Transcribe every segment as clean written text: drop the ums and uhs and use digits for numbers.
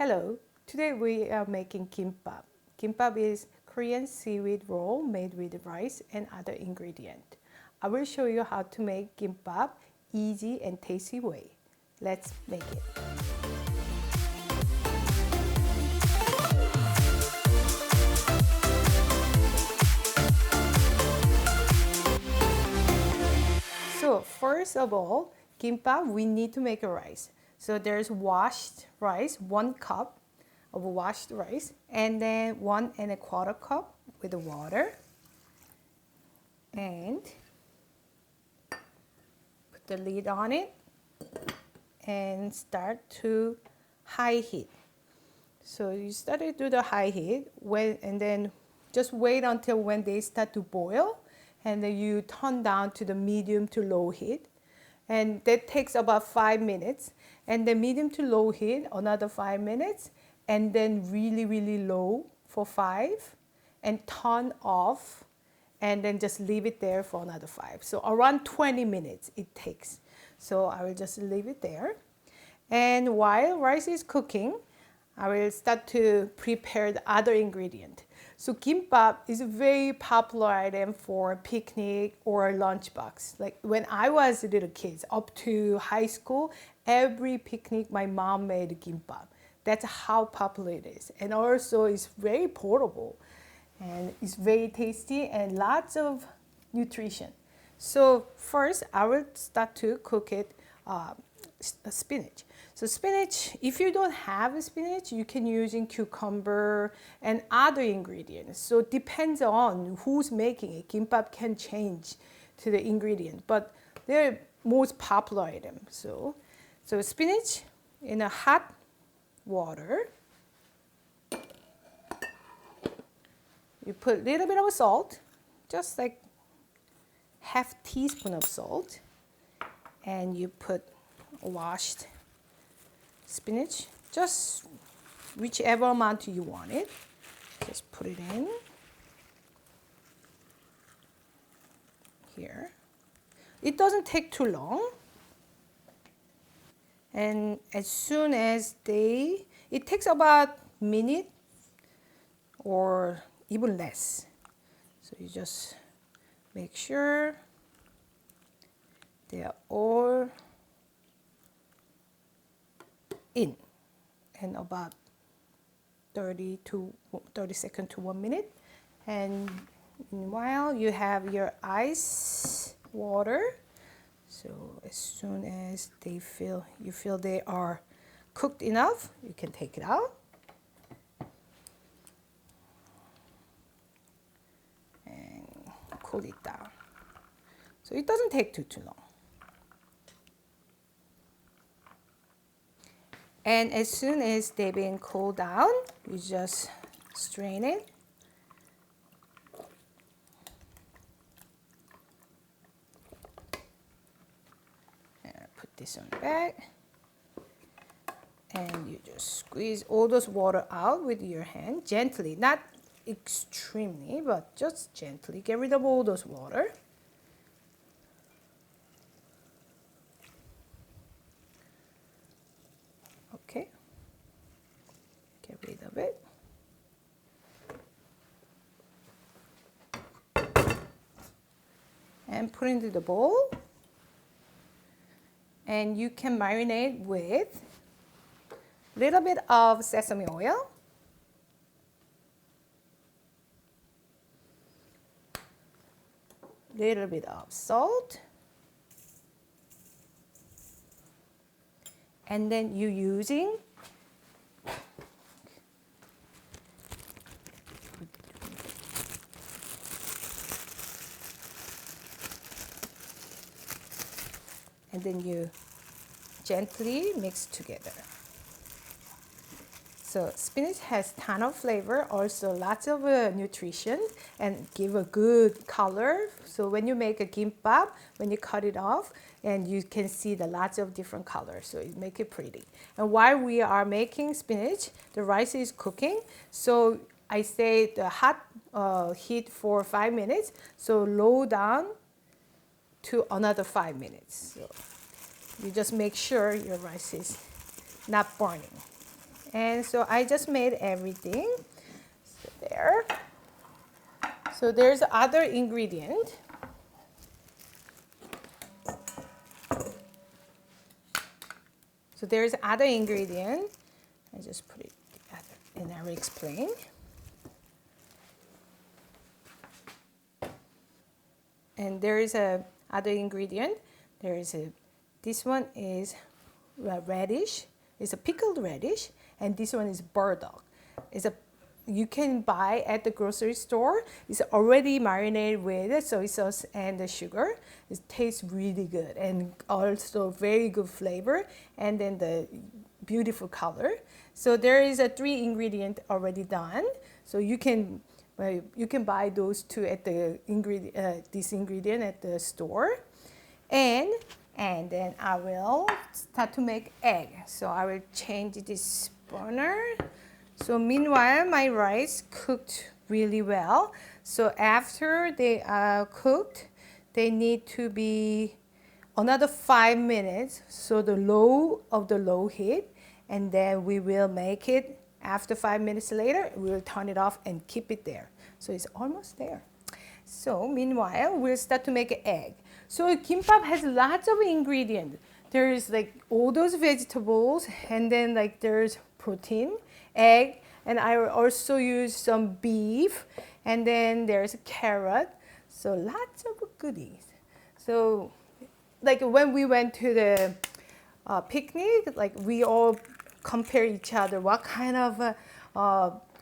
Hello, today we are making gimbap. Gimbap is Korean seaweed roll made with rice and other ingredients. I will show you how to make gimbap easy and tasty way. Let's make it. So first of all, gimbap we need to make a rice. So there's washed rice, 1 cup of washed rice, and then 1¼ cup with the water, and put the lid on it and start to high heat. So you start to do the high heat and then just wait until when they start to boil, and then you turn down to the medium to low heat, and that takes about 5 minutes, and then medium to low heat another 5 minutes, and then really low for 5, and turn off, and then just leave it there for another 5. So around 20 minutes it takes. So I will just leave it there. And while rice is cooking, I will start to prepare the other ingredient. So gimbap is a very popular item for picnic or lunchbox. Like when I was a little kid, up to high school, every picnic my mom made gimbap. That's how popular it is. And also it's very portable, and it's very tasty and lots of nutrition. So first I will start to cook it spinach. So spinach, if you don't have spinach, you can use cucumber and other ingredients. So it depends on who's making it. Gimbap can change to the ingredient, but they're most popular item. So spinach in a hot water. You put a little bit of salt, just like ½ teaspoon of salt, and you put washed spinach, just whichever amount you want it. Just put it in here. It doesn't take too long, and as soon as it takes about a minute or even less. So you just make sure they are all in, and about 30 seconds to 1 minute. And meanwhile you have your ice water. So as soon as you feel they are cooked enough, you can take it out and cool it down. So it doesn't take too long. And as soon as they've been cooled down, you just strain it. And put this on the back. And you just squeeze all those water out with your hand, gently, not extremely, but just gently. Get rid of all those water. Okay, get rid of it. And put into the bowl. And you can marinate with a little bit of sesame oil, little bit of salt, and then you're using and then you gently mix together. So spinach has ton of flavor, also lots of nutrition, and give a good color. So when you make a gimbap, when you cut it off, and you can see the lots of different colors, so it make it pretty. And while we are making spinach, the rice is cooking. So I say the hot heat for 5 minutes, so low down to another 5 minutes. So you just make sure your rice is not burning. And so I just made everything. So there. So there's other ingredient. So there's other ingredient. I just put it together and I will explain. And there is a other ingredient. There is a, this one is radish. It's a pickled radish, and this one is burdock. It's a, you can buy at the grocery store. It's already marinated with soy sauce and the sugar. It tastes really good and also very good flavor, and then the beautiful color. So there is a 3 ingredient already done. So you can buy those two at the this ingredient at the store, and then I will start to make egg. So I will change this burner. So meanwhile, my rice cooked really well. So after they are cooked, they need to be another 5 minutes. So the low heat, and then we will make it. After 5 minutes later, we will turn it off and keep it there. So it's almost there. So meanwhile, we'll start to make an egg. So gimbap has lots of ingredients. There's like all those vegetables, and then like there's protein, egg, and I will also use some beef, and then there's a carrot. So lots of goodies. So like when we went to the picnic, like we all compare each other what kind of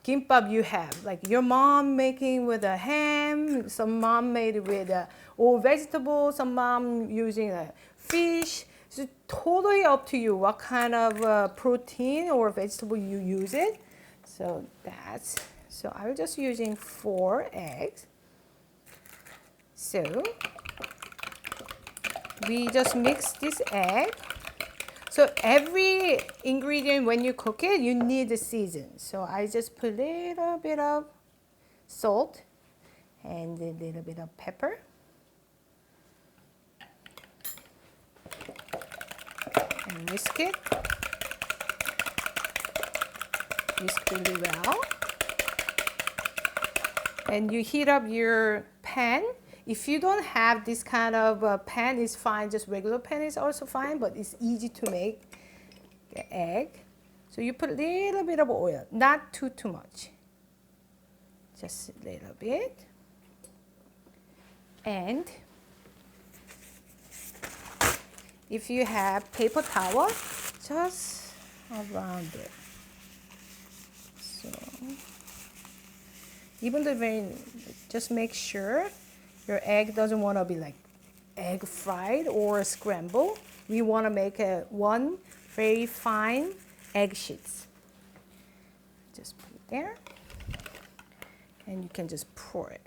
gimbap you have. Like your mom making with a ham, some mom made with all vegetables, some mom using a fish. So totally up to you what kind of protein or vegetable you use it. So so I'm just using 4 eggs. So we just mix this egg. So every ingredient, when you cook it, you need to season. So I just put a little bit of salt and a little bit of pepper. And whisk it. Whisk really well. And you heat up your pan. If you don't have this kind of pan, it's fine. Just regular pan is also fine, but it's easy to make the egg. So you put a little bit of oil, not too much. Just a little bit. And if you have paper towel, just around it. So even though just make sure your egg doesn't want to be like egg fried or scrambled. We want to make one very fine egg sheets. Just put it there, and you can just pour it.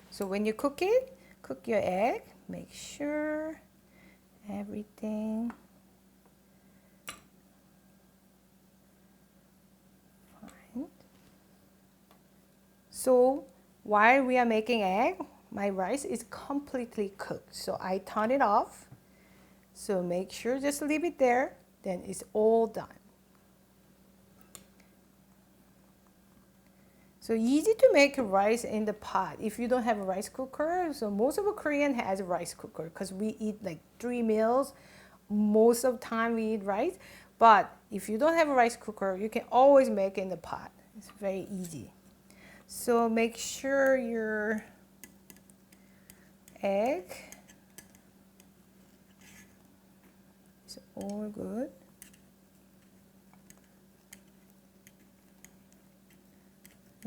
So when you cook it, cook your egg, make sure everything fine. So while we are making egg, my rice is completely cooked. So I turn it off. So make sure just leave it there, then it's all done. So easy to make rice in the pot if you don't have a rice cooker. So most of a Korean has a rice cooker because we eat like 3 meals. Most of the time we eat rice. But if you don't have a rice cooker, you can always make it in the pot. It's very easy. So make sure your egg is all good.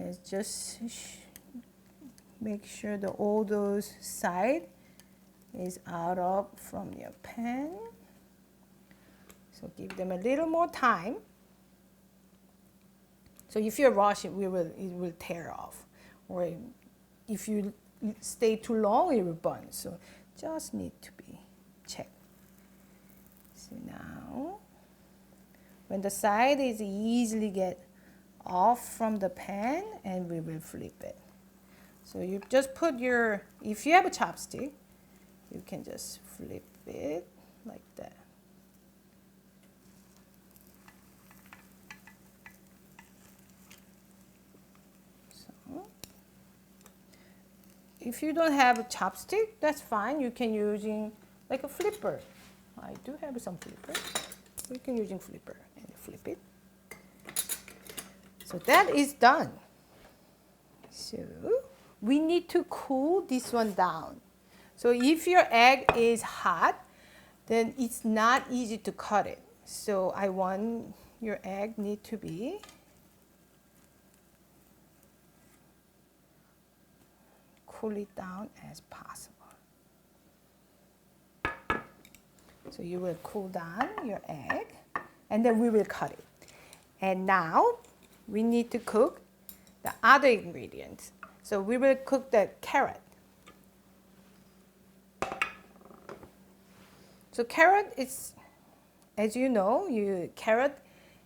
It's just make sure that all those side is out of from your pan. So give them a little more time. So if you rush it, it will tear off. Or if you stay too long, it will burn. So just need to be checked. So now, when the side is easily get off from the pan and we will flip it. So you just put your, if you have a chopstick, you can just flip it like that. So if you don't have a chopstick, that's fine. You can using like a flipper. I do have some flipper. You can using flipper and flip it. So that is done. So we need to cool this one down. So if your egg is hot, then it's not easy to cut it. So I want your egg need to be cool it down as possible. So you will cool down your egg and then we will cut it. And now we need to cook the other ingredients. So we will cook the carrot. So carrot is, as you know, carrot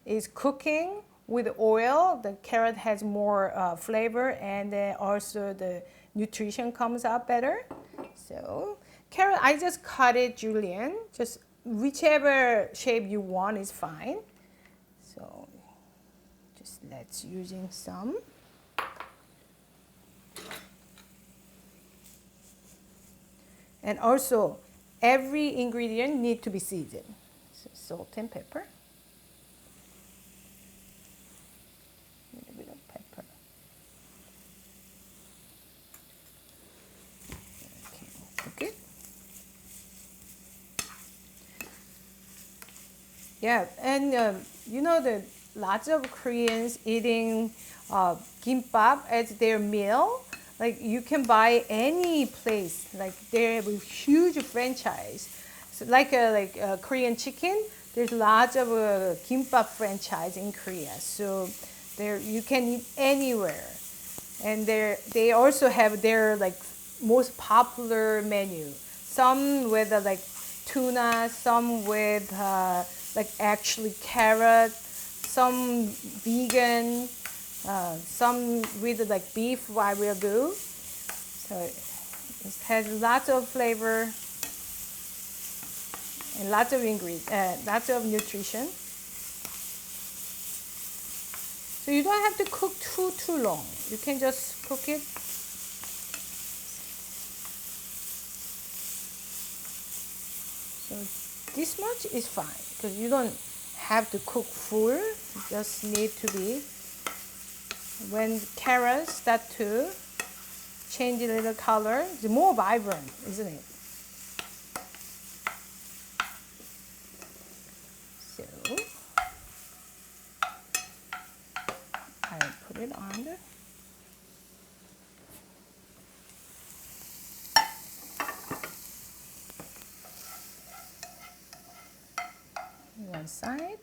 is cooking with oil. The carrot has more flavor and then also the nutrition comes out better. So carrot, I just cut it julienne, just whichever shape you want is fine. So just let's using some. And also, every ingredient need to be seasoned. So salt and pepper. A little bit of pepper. Okay, cook it. Yeah, and you know that lots of Koreans eating gimbap as their meal. Like you can buy any place. Like they have a huge franchise. So like a Korean chicken, there's lots of gimbap franchise in Korea. So there you can eat anywhere. And they also have their like most popular menu. Some with like tuna, some with like actually carrot, some vegan. Some with like beef I will do. So it has lots of flavor and lots of ingredients, lots of nutrition. So you don't have to cook too long. You can just cook it. So this much is fine because you don't have to cook full. You just need to be. When carrots start to change a little color, it's more vibrant, isn't it? So I put it on there. One side.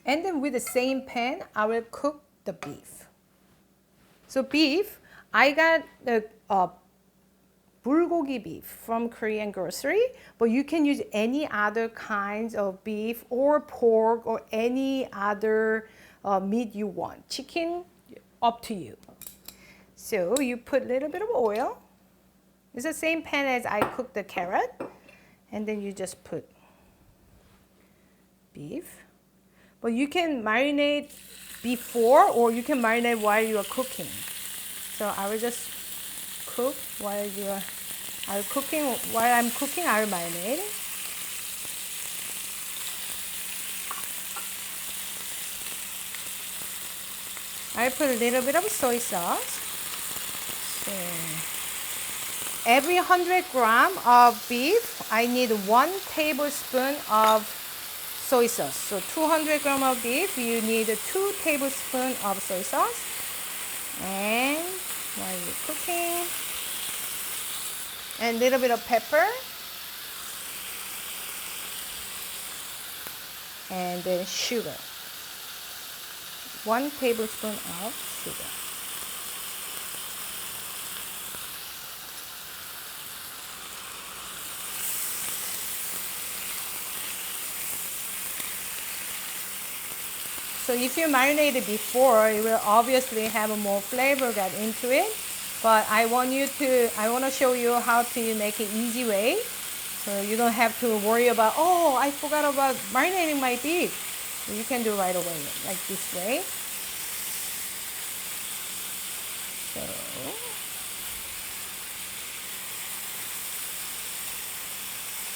And then with the same pan, I will cook the beef. So beef, I got the bulgogi beef from Korean grocery, but you can use any other kinds of beef or pork or any other meat you want. Chicken, up to you. So you put a little bit of oil. It's the same pan as I cooked the carrot. And then you just put beef. But you can marinate before or you can marinate while you are cooking. So I will just cook while you are cooking. While I'm cooking, I will marinate. I put a little bit of soy sauce. So every 100 gram of beef, I need 1 tablespoon of soy sauce. So 200 gram of beef, you need 2 tablespoons of soy sauce. And while you're cooking, and a little bit of pepper. And then sugar. 1 tablespoon of sugar. So if you marinate it before, it will obviously have more flavor get into it. But I want to show you how to make it easy way. So you don't have to worry about, oh, I forgot about marinating my beef. You can do right away, like this way.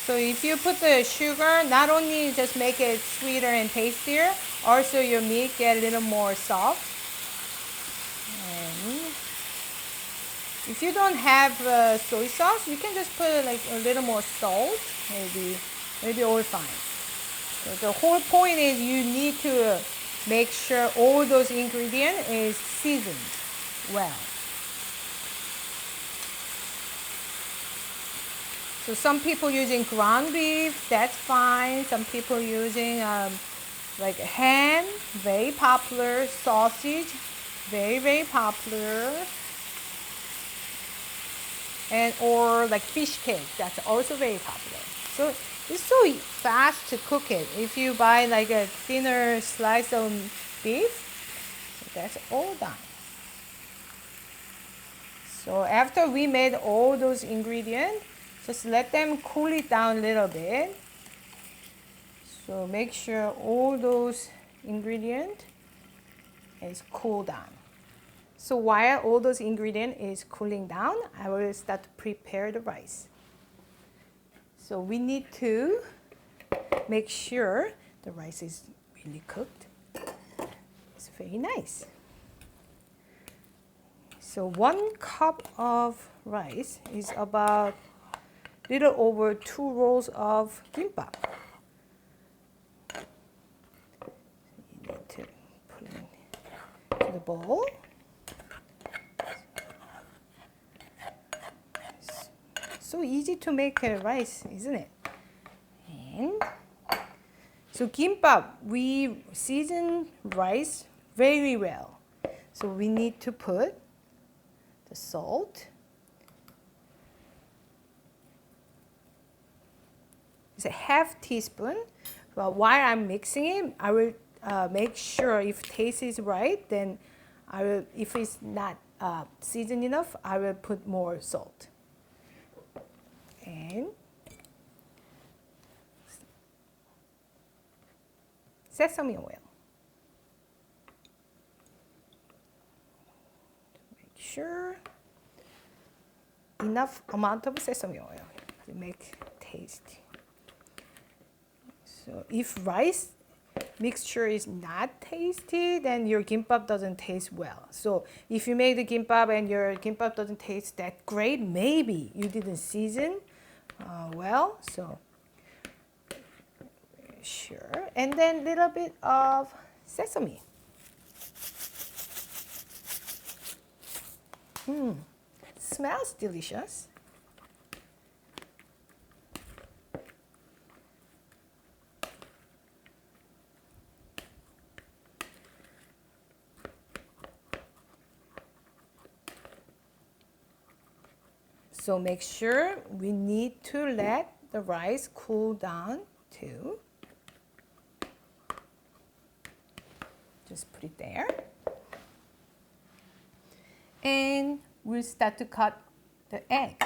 So if you put the sugar, not only just make it sweeter and tastier, also your meat get a little more soft. And if you don't have soy sauce, you can just put like a little more salt, maybe all fine. So the whole point is you need to make sure all those ingredients is seasoned well. So some people using ground beef, that's fine. Some people using like ham, very popular. Sausage, very popular. And or like fish cake, that's also very popular. So it's so fast to cook it. If you buy like a thinner slice of beef, that's all done. So after we made all those ingredients, just let them cool it down a little bit. So make sure all those ingredients is cooled down. So while all those ingredients is cooling down, I will start to prepare the rice. So we need to make sure the rice is really cooked. It's very nice. So 1 cup of rice is about little over 2 rolls of gimbap. You need to put it into the bowl. So easy to make rice, isn't it? And so gimbap, we season rice very well. So we need to put the salt. It's a half teaspoon. But while I'm mixing it, I will make sure if taste is right, then I will, if it's not seasoned enough, I will put more salt. And sesame oil. Make sure enough amount of sesame oil to make tasty. So if rice mixture is not tasty, then your gimbap doesn't taste well. So if you make the gimbap and your gimbap doesn't taste that great, maybe you didn't season well. So sure. And then a little bit of sesame. Smells delicious. So make sure we need to let the rice cool down too. Just put it there. And we'll start to cut the egg.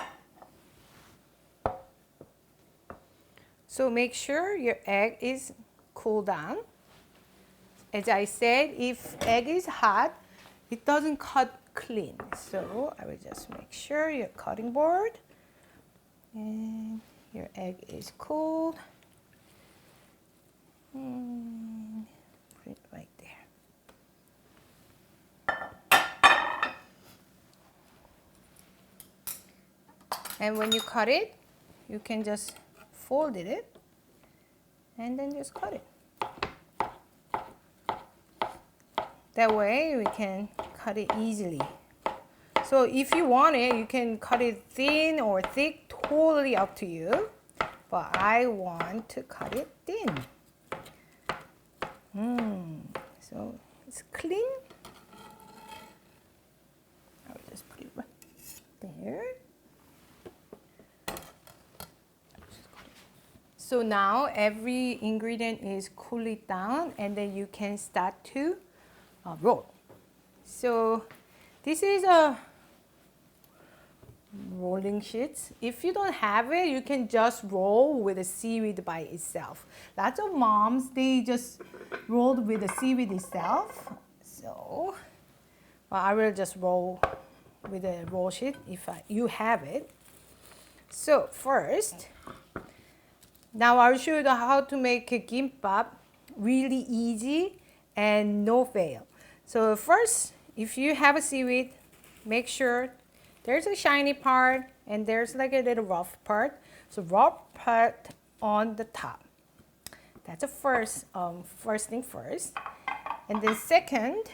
So make sure your egg is cooled down. As I said, if egg is hot, it doesn't cut clean. So I will just make sure your cutting board and your egg is cooled. And put it right there. And when you cut it, you can just fold it and then just cut it. That way we can cut it easily. So if you want it, you can cut it thin or thick, totally up to you. But I want to cut it thin. So it's clean. I will just put it right there. So now every ingredient is cooled down, and then you can start to roll. So this is a rolling sheets. If you don't have it, you can just roll with the seaweed by itself. Lots of moms, they just rolled with the seaweed itself. So well, I will just roll with a roll sheet if you have it. So first, now I'll show you how to make a gimbap really easy and no fail. So first, if you have a seaweed, make sure there's a shiny part and there's like a little rough part. So rough part on the top. That's the first thing first. And then second,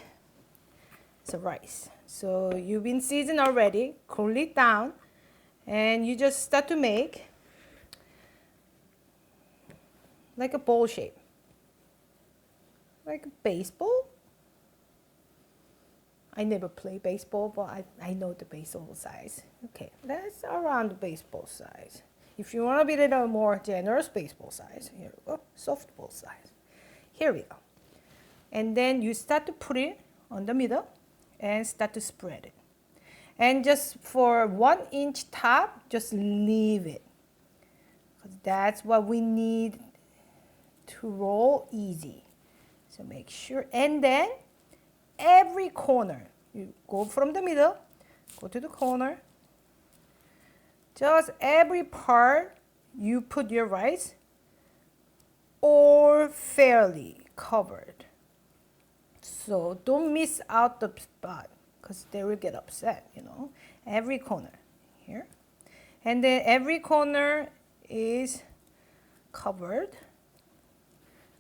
so rice. So you've been seasoned already, cool it down, and you just start to make like a bowl shape, like a baseball. I never play baseball, but I know the baseball size. Okay, that's around the baseball size. If you want to be a little more generous, baseball size. Here we go, softball size. Here we go. And then you start to put it on the middle and start to spread it. And just for 1 inch top, just leave it. Because that's what we need to roll easy. So make sure, and then every corner, you go from the middle, go to the corner, just every part you put your rice or fairly covered. So don't miss out the spot because they will get upset, you know. Every corner here. And then every corner is covered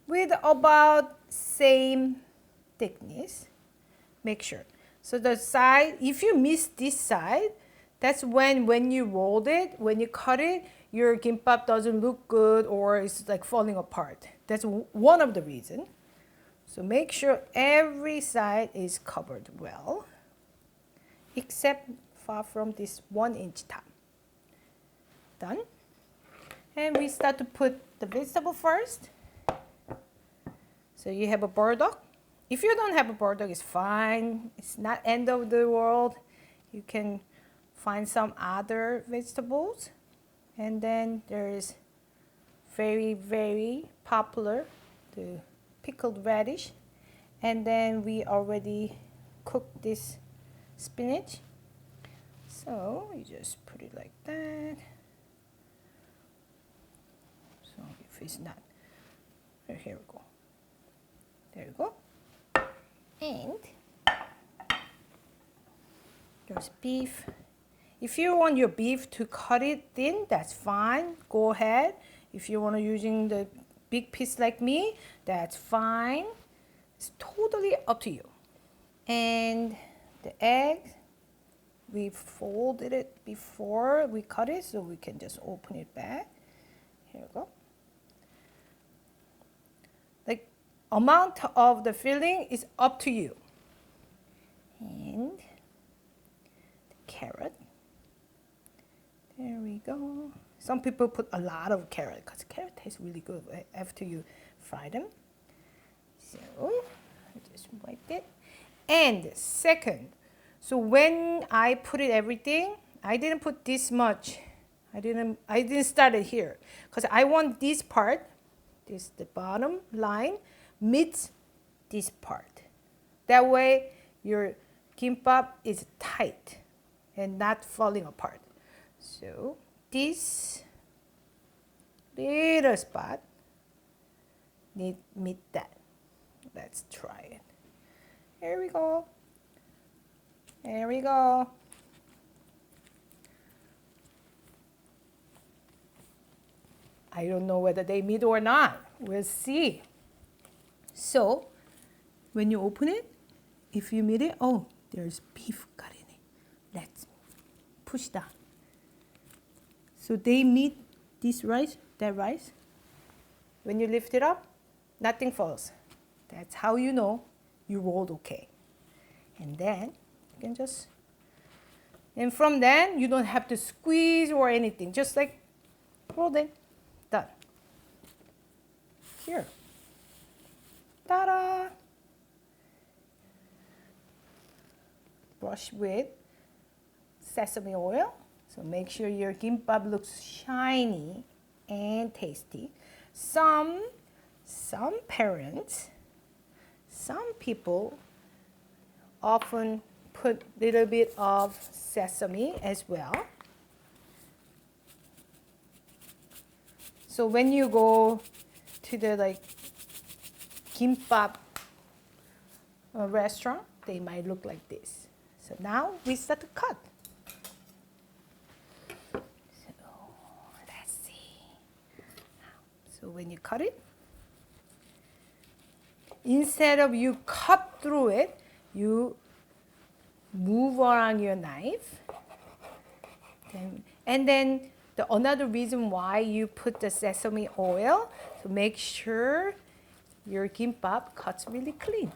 with about same thickness. Make sure. So the side, if you miss this side, that's when you rolled it, when you cut it, your gimbap doesn't look good or it's like falling apart. That's one of the reasons. So make sure every side is covered well, except far from this 1 inch top. Done. And we start to put the vegetable first. So you have a burdock. If you don't have a burdock, it's fine. It's not end of the world. You can find some other vegetables. And then there is very, very popular, the pickled radish. And then we already cooked this spinach. So you just put it like that. So if it's not, here we go. There you go. And there's beef. If you want your beef to cut it thin, that's fine. Go ahead. If you want to using the big piece like me, that's fine. It's totally up to you. And the egg, we folded it before we cut it, so we can just open it back. Here we go. Like amount of the filling is up to you. And the carrot. There we go. Some people put a lot of carrot because carrot tastes really good after you fry them. So I just wiped it. And second, so when I put it everything, I didn't put this much. I didn't start it here because I want this part, this the bottom line, meets this part. That way your gimbap is tight and not falling apart. So this little spot need meet that. Let's try it. Here we go. There we go. I don't know whether they meet or not. We'll see. So when you open it, if you meet it, oh, there's beef cut in it. Let's push down. So they meet this rice, that rice. When you lift it up, nothing falls. That's how you know you rolled okay. And then you can just, and from then you don't have to squeeze or anything. Just like roll it, done. here. Ta-da! Brush with sesame oil. So make sure your gimbap looks shiny and tasty. Some parents, some people often put a little bit of sesame as well. So when you go to the gimbap restaurant, they might look like this. So now we start to cut. So let's see. So when you cut it, instead of you cut through it, you move around your knife. And then another reason why you put the sesame oil, to make sure your gimbap cuts really clean.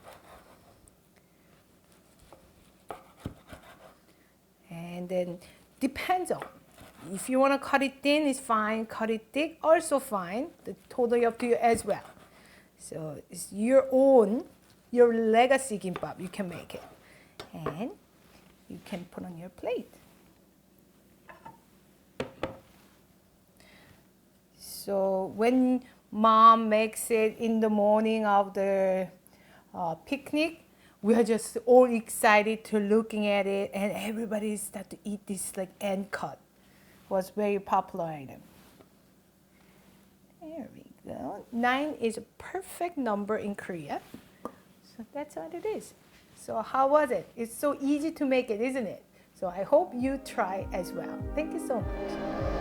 And then depends on, if you want to cut it thin, it's fine. Cut it thick, also fine. It's totally up to you as well. So it's your own, your legacy gimbap. You can make it, and you can put on your plate. So when mom makes it in the morning of the picnic, we are just all excited to looking at it, and everybody start to eat this like end cut. Was very popular item. There we go. 9 is a perfect number in Korea. So that's what it is. So how was it? It's so easy to make it, isn't it? So I hope you try as well. Thank you so much.